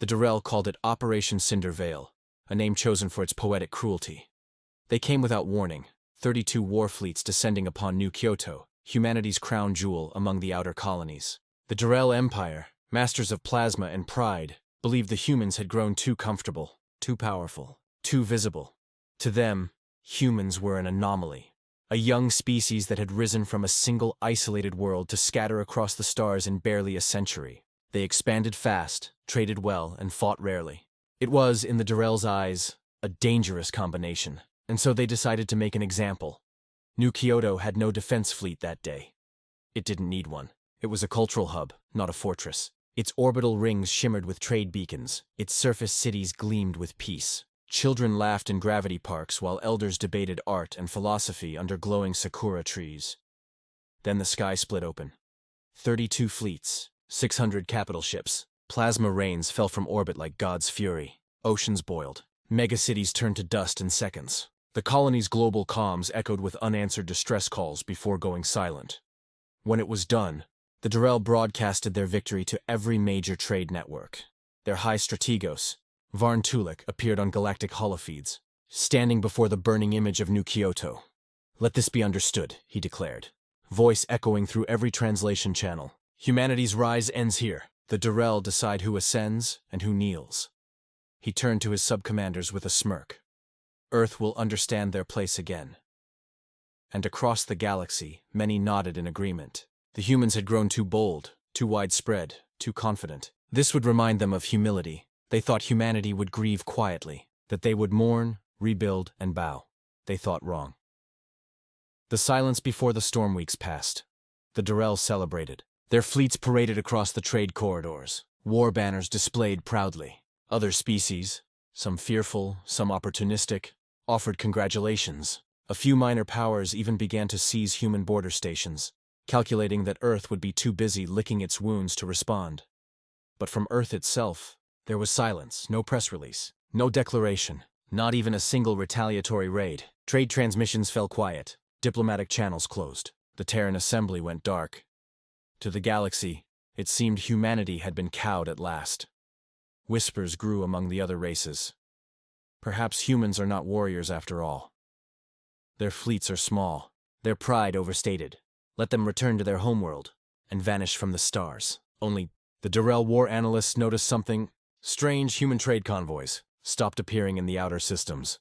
The Durrell called it Operation Cinder Veil, a name chosen for its poetic cruelty. They came without warning, 32 war fleets descending upon New Kyoto, humanity's crown jewel among the outer colonies. The Durrell Empire, masters of plasma and pride, believed the humans had grown too comfortable, too powerful, too visible. To them, humans were an anomaly, a young species that had risen from a single isolated world to scatter across the stars in barely a century. They expanded fast, traded well, and fought rarely. It was, in the Durrell's eyes, a dangerous combination, and so they decided to make an example. New Kyoto had no defense fleet that day. It didn't need one. It was a cultural hub, not a fortress. Its orbital rings shimmered with trade beacons. Its surface cities gleamed with peace. Children laughed in gravity parks while elders debated art and philosophy under glowing sakura trees. Then the sky split open. 32 fleets, 600 capital ships. Plasma rains fell from orbit like God's fury. Oceans boiled. Megacities turned to dust in seconds. The colony's global comms echoed with unanswered distress calls before going silent. When it was done, the Durrell broadcasted their victory to every major trade network. Their high strategos, Varn Tulik, appeared on galactic holofeeds, standing before the burning image of New Kyoto. "Let this be understood," he declared, voice echoing through every translation channel. "Humanity's rise ends here. The Durrell decide who ascends and who kneels." He turned to his subcommanders with a smirk. "Earth will understand their place again." And across the galaxy, many nodded in agreement. The humans had grown too bold, too widespread, too confident. This would remind them of humility. They thought humanity would grieve quietly, that they would mourn, rebuild, and bow. They thought wrong. The silence before the storm weeks passed. The Durrell celebrated. Their fleets paraded across the trade corridors, war banners displayed proudly. Other species, some fearful, some opportunistic, offered congratulations. A few minor powers even began to seize human border stations, calculating that Earth would be too busy licking its wounds to respond. But from Earth itself, there was silence, no press release, no declaration, not even a single retaliatory raid. Trade transmissions fell quiet, diplomatic channels closed. The Terran assembly went dark. To the galaxy, it seemed humanity had been cowed at last. Whispers grew among the other races. Perhaps humans are not warriors after all. Their fleets are small, their pride overstated. Let them return to their homeworld and vanish from the stars. Only the Durrell war analysts noticed something. Strange human trade convoys stopped appearing in the outer systems.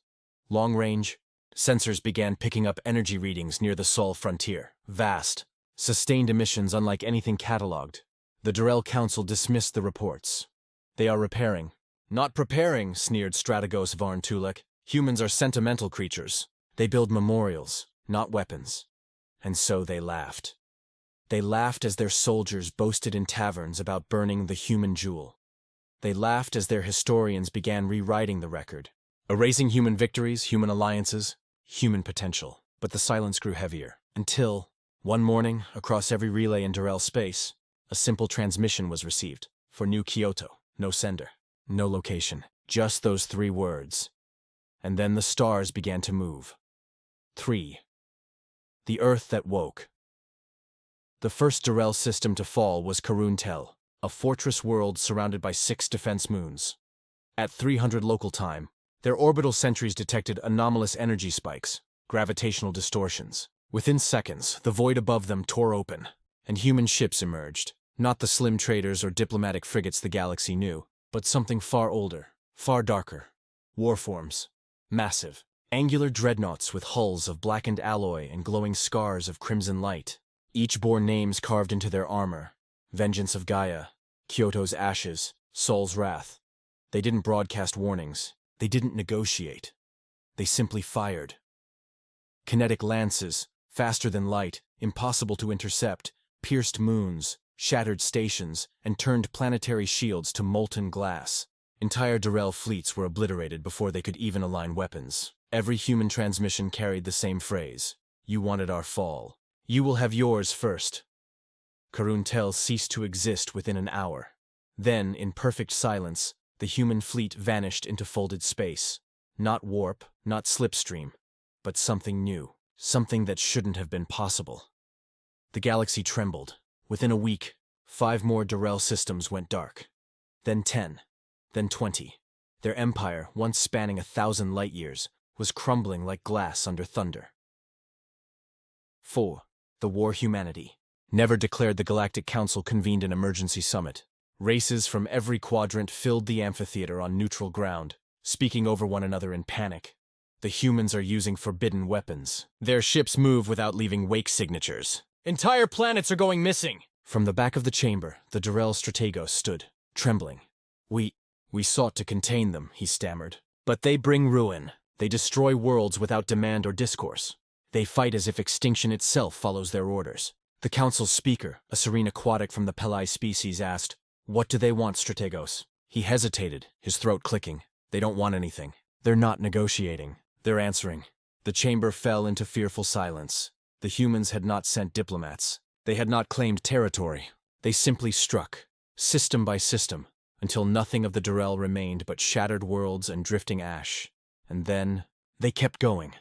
Long-range sensors began picking up energy readings near the Sol frontier. Vast, sustained emissions unlike anything catalogued. The Durrell Council dismissed the reports. "They are repairing." "Not preparing," sneered Strategos Varn Tulik. "Humans are sentimental creatures. They build memorials, not weapons." And so they laughed. They laughed as their soldiers boasted in taverns about burning the human jewel. They laughed as their historians began rewriting the record, erasing human victories, human alliances, human potential. But the silence grew heavier, until, one morning, across every relay in Durrell space, a simple transmission was received. For New Kyoto, no sender, no location, just those 3 words. And then the stars began to move. 3. The Earth that woke. The first Durrell system to fall was Karun Tel, a fortress world surrounded by 6 defense moons. At 300 local time, their orbital sentries detected anomalous energy spikes, gravitational distortions. Within seconds, the void above them tore open, and human ships emerged. Not the slim traders or diplomatic frigates the galaxy knew, but something far older, far darker. Warforms. Massive, angular dreadnoughts with hulls of blackened alloy and glowing scars of crimson light. Each bore names carved into their armor. Vengeance of Gaia, Kyoto's ashes, Sol's wrath. They didn't broadcast warnings. They didn't negotiate. They simply fired. Kinetic lances, faster than light, impossible to intercept, pierced moons, shattered stations, and turned planetary shields to molten glass. Entire Durrell fleets were obliterated before they could even align weapons. Every human transmission carried the same phrase: "You wanted our fall. You will have yours first." Karun Tel ceased to exist within an hour. Then, in perfect silence, the human fleet vanished into folded space. Not warp, not slipstream, but something new, something that shouldn't have been possible. The galaxy trembled. Within a week, 5 more Durrell systems went dark. Then 10. then 20. Their empire, once spanning 1,000 light-years, was crumbling like glass under thunder. 4. The War Humanity. Never declared, the Galactic Council convened an emergency summit. Races from every quadrant filled the amphitheater on neutral ground, speaking over one another in panic. The humans are using forbidden weapons. Their ships move without leaving wake signatures. Entire planets are going missing! From the back of the chamber, the Durell Strategos stood, trembling. We sought to contain them, he stammered. But they bring ruin. They destroy worlds without demand or discourse. They fight as if extinction itself follows their orders. The council's speaker, a serene aquatic from the Peli species, asked, "What do they want, Strategos?" He hesitated, his throat clicking. They don't want anything. They're not negotiating. They're answering. The chamber fell into fearful silence. The humans had not sent diplomats. They had not claimed territory. They simply struck, system by system, until nothing of the Durell remained but shattered worlds and drifting ash. And then, they kept going.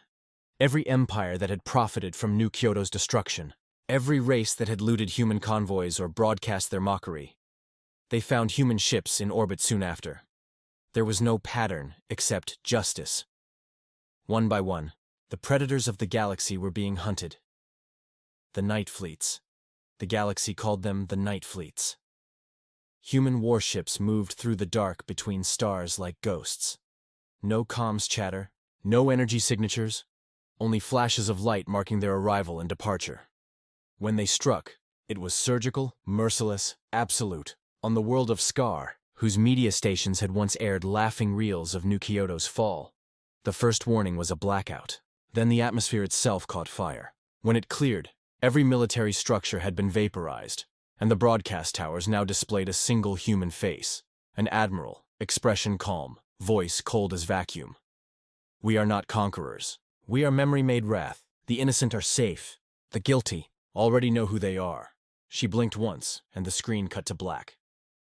Every empire that had profited from New Kyoto's destruction, every race that had looted human convoys or broadcast their mockery, they found human ships in orbit soon after. There was no pattern except justice. One by one, the predators of the galaxy were being hunted. The Night Fleets. The galaxy called them the Night Fleets. Human warships moved through the dark between stars like ghosts. No comms chatter, no energy signatures, only flashes of light marking their arrival and departure. When they struck, it was surgical, merciless, absolute, on the world of Scar, whose media stations had once aired laughing reels of New Kyoto's fall. The first warning was a blackout. Then the atmosphere itself caught fire. When it cleared, every military structure had been vaporized, and the broadcast towers now displayed a single human face, an admiral, expression calm, voice cold as vacuum. "We are not conquerors. We are memory-made wrath. The innocent are safe. The guilty already know who they are." She blinked once, and the screen cut to black.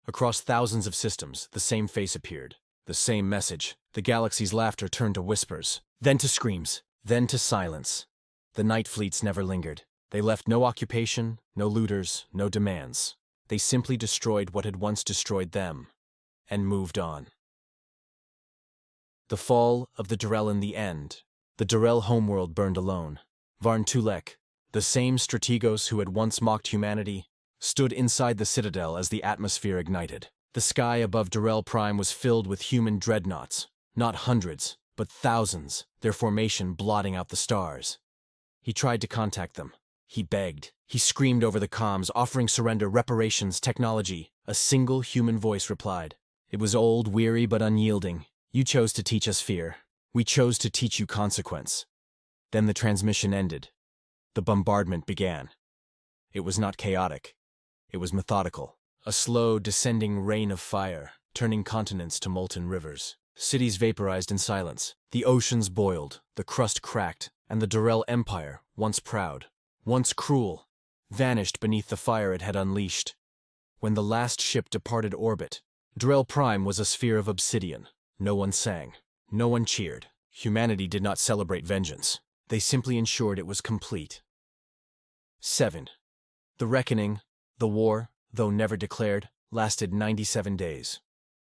Across thousands of systems, the same face appeared. The same message. The galaxy's laughter turned to whispers, then to screams, then to silence. The Night Fleets never lingered. They left no occupation, no looters, no demands. They simply destroyed what had once destroyed them, and moved on. The fall of the Durell. In the end, the Durell homeworld burned alone. Varn Tulek, the same Strategos who had once mocked humanity, stood inside the citadel as the atmosphere ignited. The sky above Durell Prime was filled with human dreadnoughts, not hundreds, but thousands, their formation blotting out the stars. He tried to contact them. He begged. He screamed over the comms, offering surrender, reparations, technology. A single human voice replied. It was old, weary, but unyielding. "You chose to teach us fear. We chose to teach you consequence." Then the transmission ended. The bombardment began. It was not chaotic. It was methodical. A slow, descending rain of fire, turning continents to molten rivers. Cities vaporized in silence. The oceans boiled, the crust cracked, and the Durell Empire, once proud, once cruel, vanished beneath the fire it had unleashed. When the last ship departed orbit, Durell Prime was a sphere of obsidian. No one sang. No one cheered. Humanity did not celebrate vengeance. They simply ensured it was complete. 7. The reckoning, the war, though never declared, lasted 97 days.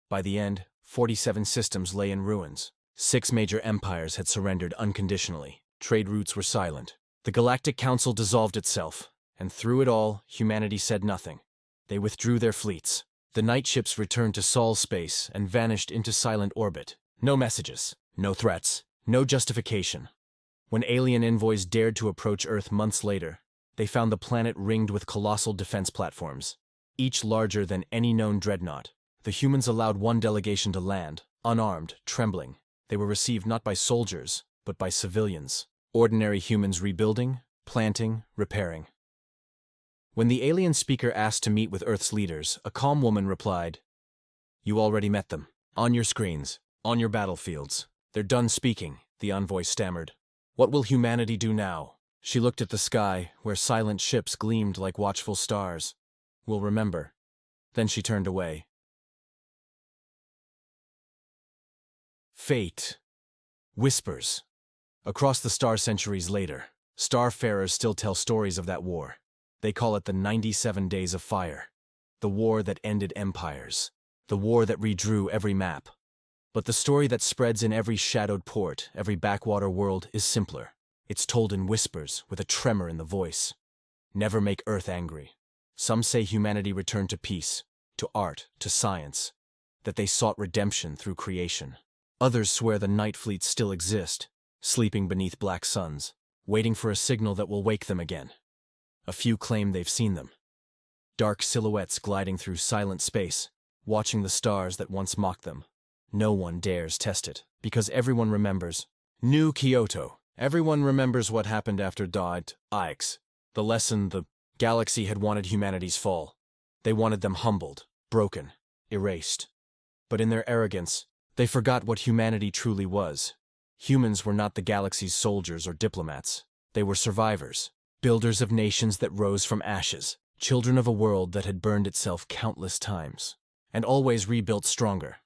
By the end, 47 systems lay in ruins. 6 major empires had surrendered unconditionally. Trade routes were silent. The Galactic Council dissolved itself, and through it all, humanity said nothing. They withdrew their fleets. The night ships returned to Sol space and vanished into silent orbit. No messages, no threats, no justification. When alien envoys dared to approach Earth months later, they found the planet ringed with colossal defense platforms, each larger than any known dreadnought. The humans allowed one delegation to land, unarmed, trembling. They were received not by soldiers, but by civilians. Ordinary humans rebuilding, planting, repairing. When the alien speaker asked to meet with Earth's leaders, a calm woman replied, "You already met them. On your screens, on your battlefields. They're done speaking," the envoy stammered. "What will humanity do now?" She looked at the sky, where silent ships gleamed like watchful stars. "We'll remember." Then she turned away. Fate. Whispers. Across the star centuries later, starfarers still tell stories of that war. They call it the 97 Days of Fire. The war that ended empires. the war that redrew every map. But the story that spreads in every shadowed port, every backwater world, is simpler. It's told in whispers, with a tremor in the voice. Never make Earth angry. Some say humanity returned to peace, to art, to science, that they sought redemption through creation. Others swear the night fleets still exist, sleeping beneath black suns, waiting for a signal that will wake them again. A few claim they've seen them. Dark silhouettes gliding through silent space, watching the stars that once mocked them. No one dares test it, because everyone remembers. New Kyoto. Everyone remembers what happened after Ix. The lesson: the galaxy had wanted humanity's fall. They wanted them humbled, broken, erased. But in their arrogance, they forgot what humanity truly was. Humans were not the galaxy's soldiers or diplomats. They were survivors, builders of nations that rose from ashes, children of a world that had burned itself countless times, and always rebuilt stronger.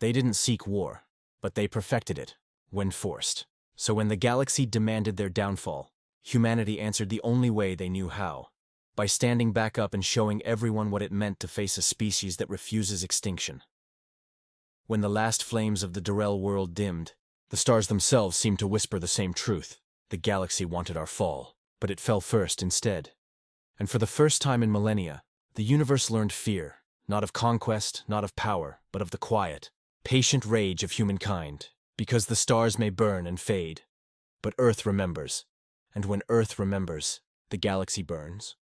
They didn't seek war, but they perfected it, when forced. So when the galaxy demanded their downfall, humanity answered the only way they knew how, by standing back up and showing everyone what it meant to face a species that refuses extinction. When the last flames of the Durrell world dimmed, the stars themselves seemed to whisper the same truth. The galaxy wanted our fall, but it fell first instead. And for the first time in millennia, the universe learned fear, not of conquest, not of power, but of the quiet, patient rage of humankind, because the stars may burn and fade, but Earth remembers, and when Earth remembers, the galaxy burns.